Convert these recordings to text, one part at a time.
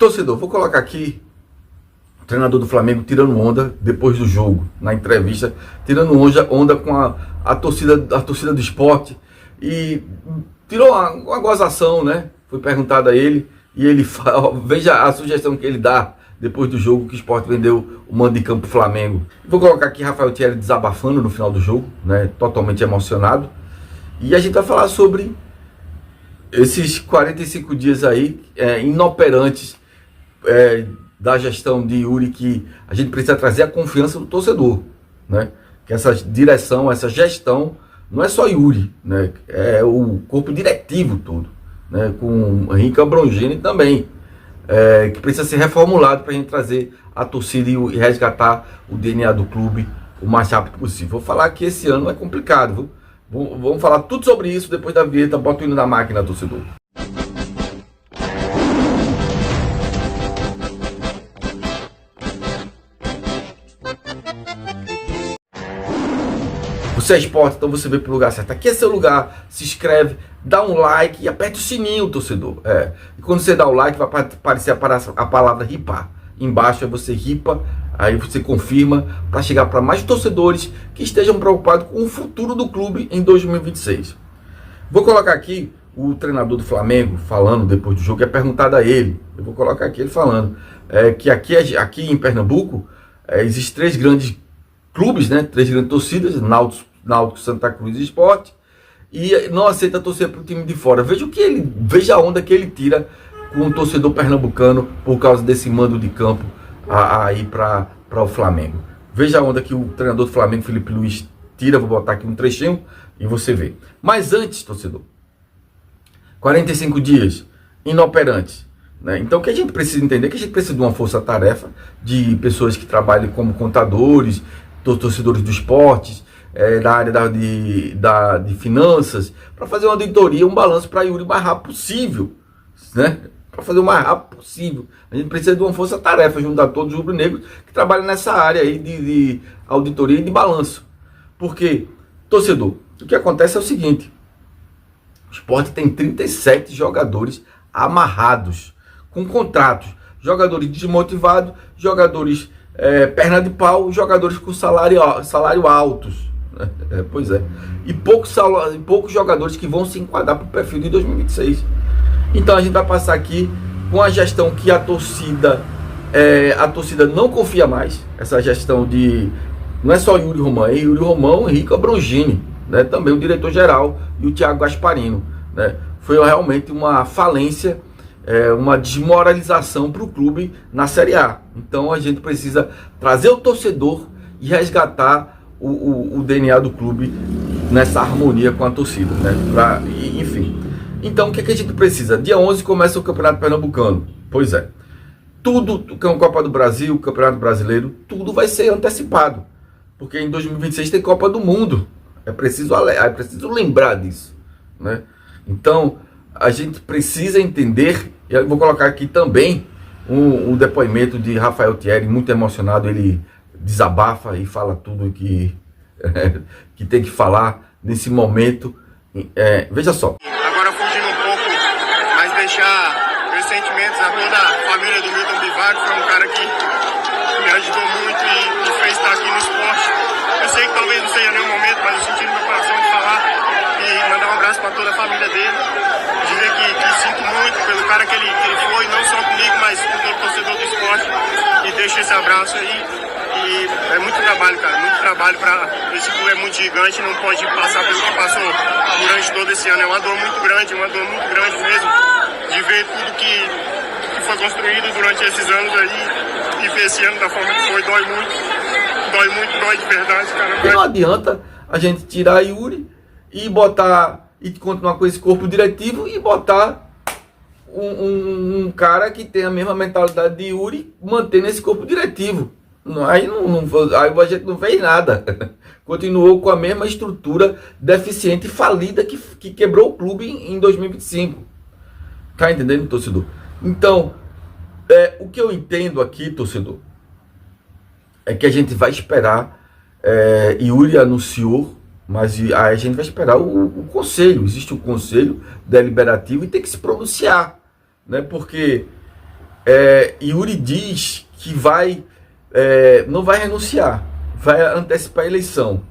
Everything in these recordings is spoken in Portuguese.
Torcedor, vou colocar aqui o treinador do Flamengo tirando onda depois do jogo, na entrevista, tirando onda com a torcida do Sport, e tirou uma gozação, né? Foi perguntado a ele, e ele fala, veja a sugestão que ele dá depois do jogo, que o Sport vendeu o mando de campo pro Flamengo. Vou colocar aqui Rafael Thierry desabafando no final do jogo, né? Totalmente emocionado. E a gente vai falar sobre esses 45 dias aí, inoperantes, da gestão de Yuri, que a gente precisa trazer a confiança do torcedor, né? Que essa direção, essa gestão, não é só Yuri, né? É o corpo diretivo todo, né? Com Henrique Abrongini também, que precisa ser reformulado para a gente trazer a torcida e resgatar o DNA do clube o mais rápido possível. Vou falar que esse ano é complicado, viu? Vamos falar tudo sobre isso depois da vinheta. Bota o hino na máquina, torcedor. Você é Sport, então você veio pro lugar certo. Aqui é seu lugar. Se inscreve, dá um like e aperta o sininho, torcedor. E quando você dá o like, vai aparecer a palavra ripar. Embaixo você ripa, aí você confirma, para chegar para mais torcedores que estejam preocupados com o futuro do clube em 2026. Vou colocar aqui o treinador do Flamengo falando depois do jogo, é perguntado a ele. Eu vou colocar aqui ele falando que aqui em Pernambuco existem 3 grandes clubes, né? 3 grandes torcidas, Náutico, Santa Cruz e Sport, e não aceita torcer para o time de fora. Veja a onda que ele tira com o torcedor pernambucano por causa desse mando de campo aí para o Flamengo. Veja a onda que o treinador do Flamengo, Felipe Luiz, tira. Vou botar aqui um trechinho e você vê. Mas antes, torcedor, 45 dias inoperantes, né? Então o que a gente precisa entender é que a gente precisa de uma força-tarefa de pessoas que trabalhem como contadores, torcedores do esportes, na área de finanças, para fazer uma auditoria, um balanço para Yuri o mais rápido possível, né? Para fazer o mais rápido possível. A gente precisa de uma força-tarefa, juntar todos os rubro-negros que trabalham nessa área aí de auditoria e de balanço. Porque, torcedor, o que acontece é o seguinte: o Sport tem 37 jogadores amarrados, com contratos, jogadores desmotivados, jogadores perna de pau, jogadores com salário altos. Pois é. E poucos jogadores que vão se enquadrar para o perfil de 2026. Então a gente vai passar aqui com a gestão que a torcida não confia mais. Essa gestão não é só Yuri Romão, é Yuri Romão, Henrique Abrongini, né? Também o diretor-geral e o Thiago Gasparino, né? Foi realmente uma falência, uma desmoralização para o clube na Série A. Então a gente precisa trazer o torcedor e resgatar o DNA do clube nessa harmonia com a torcida, né? Enfim. Então, o que a gente precisa? Dia 11 começa o Campeonato Pernambucano. Pois é. Tudo, Copa do Brasil, Campeonato Brasileiro, tudo vai ser antecipado. Porque em 2026 tem Copa do Mundo. É preciso lembrar disso, né? Então, a gente precisa entender, e eu vou colocar aqui também um depoimento de Rafael Thierry, muito emocionado. Ele desabafa e fala tudo que tem que falar nesse momento. Veja só. Deixar meus sentimentos a toda a família do Milton Bivar, que foi um cara que me ajudou muito e me fez estar aqui no esporte. Eu sei que talvez não seja nenhum momento, mas eu senti no meu coração de falar e mandar um abraço para toda a família dele. Dizer que sinto muito pelo cara que ele foi, não só comigo, mas com todo torcedor do esporte. E deixo esse abraço aí. E é muito trabalho, cara, muito trabalho esse clube é muito gigante, não pode passar pelo que passou durante todo esse ano. É uma dor muito grande mesmo, de ver tudo que foi construído durante esses anos aí, e ver esse ano da forma que foi, dói muito de verdade, cara. Não adianta a gente tirar Yuri e continuar com esse corpo diretivo e botar um cara que tem a mesma mentalidade de Yuri, mantendo esse corpo diretivo. Aí a gente não fez nada. Continuou com a mesma estrutura deficiente e falida que quebrou o clube em 2025. Tá entendendo, torcedor? Então, o que eu entendo aqui, torcedor, é que a gente vai esperar. Yuri anunciou, mas a gente vai esperar o conselho. Existe o conselho deliberativo e tem que se pronunciar, né? Porque Yuri diz que não vai renunciar, vai antecipar a eleição,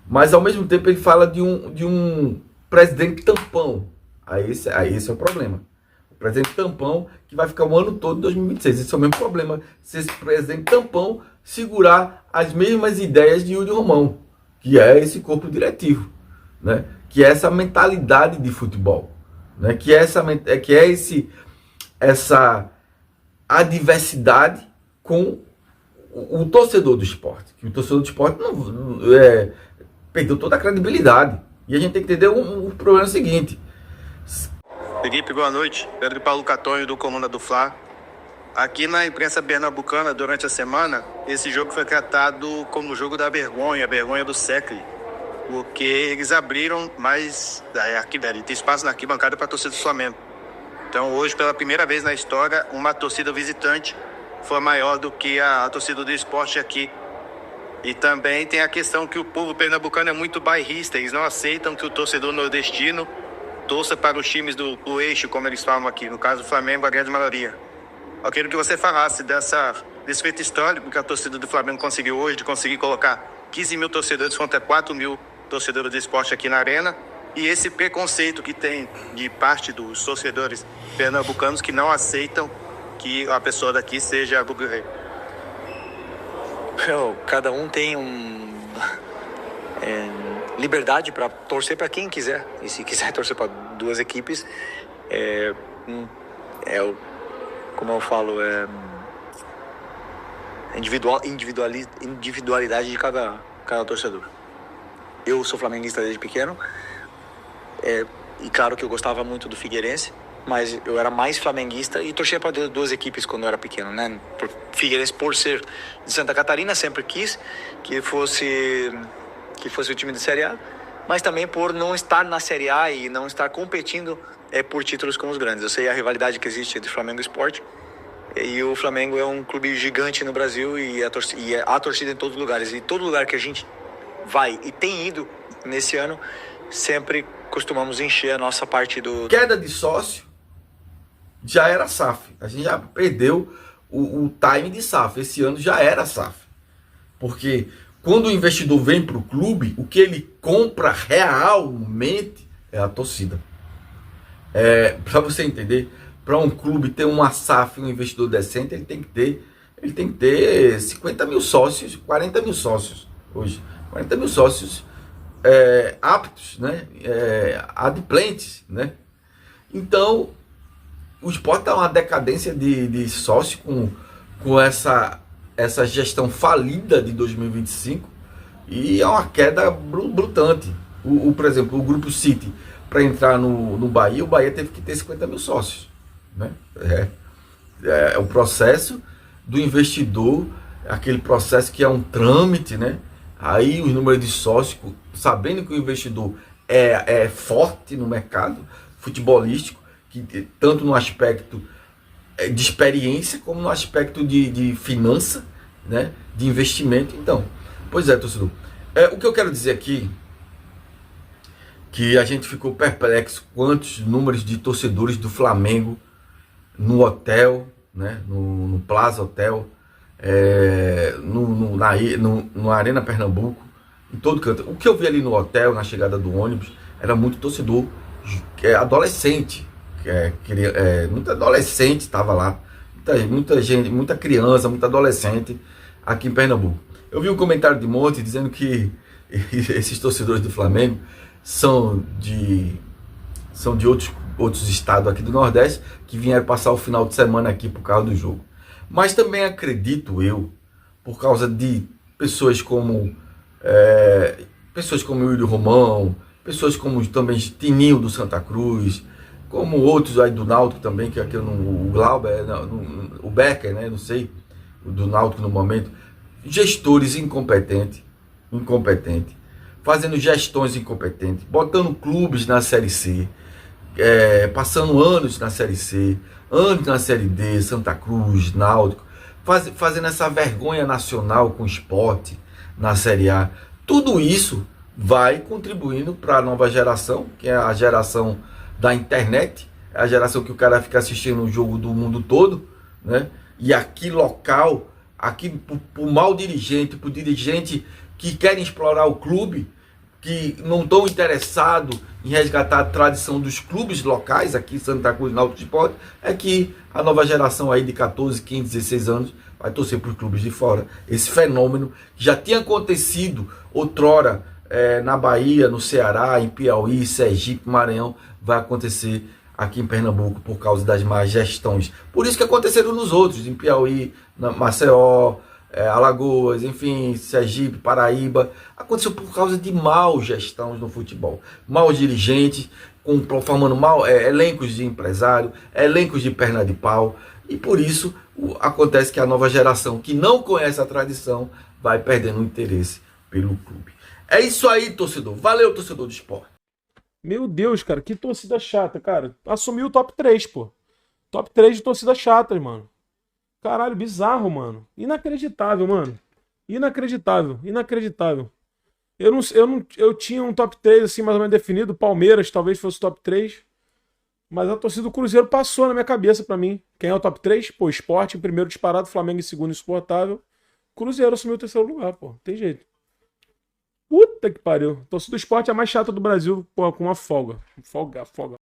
mas ao mesmo tempo ele fala de um presidente tampão. Aí esse é o problema. O presidente tampão que vai ficar o ano todo de 2026. Esse é o mesmo problema, se esse presidente tampão segurar as mesmas ideias de Yuri Romão, que é esse corpo diretivo, né? Que é essa mentalidade de futebol, né? Que é essa adversidade com o torcedor do esporte. Que o torcedor do esporte perdeu toda a credibilidade. E a gente tem que entender o problema seguinte. Felipe, boa noite. Pedro Paulo Catonho, do Coluna do Fla. Aqui na imprensa pernambucana, durante a semana, esse jogo foi tratado como o jogo da vergonha, a vergonha do século. Porque eles abriram mais tem espaço na arquibancada para a torcida do Flamengo. Então hoje, pela primeira vez na história, uma torcida visitante foi maior do que a torcida do esporte aqui. E também tem a questão que o povo pernambucano é muito bairrista. Eles não aceitam que o torcedor nordestino torça para os times do eixo, como eles falam aqui. No caso do Flamengo, a grande maioria. Eu quero que você falasse desse feito histórico que a torcida do Flamengo conseguiu hoje, de conseguir colocar 15 mil torcedores contra 4 mil torcedores do esporte aqui na arena. E esse preconceito que tem de parte dos torcedores pernambucanos que não aceitam que a pessoa daqui seja rubro-rei. Cada um tem liberdade para torcer para quem quiser. E se quiser torcer para duas equipes, como eu falo, individualidade de cada torcedor. Eu sou flamenguista desde pequeno, e claro que eu gostava muito do Figueirense, mas eu era mais flamenguista e torcia para duas equipes quando eu era pequeno, né? Figueirense, por ser de Santa Catarina, sempre quis que fosse o time de Série A, mas também por não estar na Série A e não estar competindo por títulos com os grandes. Eu sei a rivalidade que existe entre Flamengo e Sport, e o Flamengo é um clube gigante no Brasil e há torcida em todos os lugares. E todo lugar que a gente vai e tem ido nesse ano, sempre costumamos encher a nossa parte do... Queda de sócio já era SAF. A gente já perdeu o time de SAF. Esse ano já era SAF. Porque quando o investidor vem para o clube, o que ele compra realmente é a torcida. Para você entender, para um clube ter uma SAF, um investidor decente, ele tem que ter 50 mil sócios, 40 mil sócios hoje. 40 mil sócios aptos, né? Adimplentes, né? Então, o esporte está uma decadência de sócio com essa gestão falida de 2025 e é uma queda brutante. Por exemplo, o Grupo City, para entrar no Bahia, o Bahia teve que ter 50 mil sócios, né? É o processo do investidor, aquele processo que é um trâmite, né? Aí os números de sócios, sabendo que o investidor é forte no mercado futebolístico, que tanto no aspecto de experiência como no aspecto de finança, né? De investimento. Então, pois é, torcedor. O que eu quero dizer aqui, que a gente ficou perplexo quantos números de torcedores do Flamengo no hotel, né? No Plaza Hotel, na Arena Pernambuco, em todo canto. O que eu vi ali no hotel, na chegada do ônibus, era muito torcedor adolescente, muito adolescente estava lá, muita gente, muita criança, muito adolescente aqui em Pernambuco. Eu vi um comentário de Monte dizendo que esses torcedores do Flamengo são de outros estados aqui do Nordeste, que vieram passar o final de semana aqui por causa do jogo. Mas também acredito eu, por causa de pessoas como o Yuri Romão, pessoas como também Tininho do Santa Cruz, como outros aí do Náutico também, que aqui o Glauber, o Becker, né, não sei, o do Náutico no momento, gestores incompetentes, fazendo gestões incompetentes, botando clubes na Série C, passando anos na Série C, anos na Série D, Santa Cruz, Náutico, fazendo essa vergonha nacional com o esporte na Série A. Tudo isso vai contribuindo para a nova geração, que é a geração da internet, é a geração que o cara fica assistindo o jogo do mundo todo, né? E aqui local, aqui por mau dirigente, por dirigente que querem explorar o clube, que não estão interessados em resgatar a tradição dos clubes locais, aqui em Santa Cruz, Náutico Esporte, é que a nova geração aí de 14, 15, 16 anos vai torcer para os clubes de fora. Esse fenômeno que já tinha acontecido outrora na Bahia, no Ceará, em Piauí, Sergipe, Maranhão, vai acontecer aqui em Pernambuco por causa das más gestões. Por isso que aconteceram nos outros, em Piauí, Maceió, Alagoas, enfim, Sergipe, Paraíba. Aconteceu por causa de mal gestão no futebol. Maus dirigentes, formando elencos de empresário, elencos de perna de pau. E por isso acontece que a nova geração que não conhece a tradição vai perdendo o interesse pelo clube. É isso aí, torcedor. Valeu, torcedor do esporte. Meu Deus, cara, que torcida chata, cara. Assumiu o top 3, pô. Top 3 de torcidas chatas, mano. Caralho, bizarro, mano. Inacreditável, mano. Inacreditável. Eu tinha um top 3 assim, mais ou menos definido. Palmeiras talvez fosse o top 3. Mas a torcida do Cruzeiro passou na minha cabeça pra mim. Quem é o top 3? Pô, Sport em primeiro disparado, Flamengo em segundo insuportável. Cruzeiro assumiu o terceiro lugar, pô. Tem jeito. Puta que pariu. A torcida do Sport é a mais chata do Brasil, pô, com uma folga. Folga.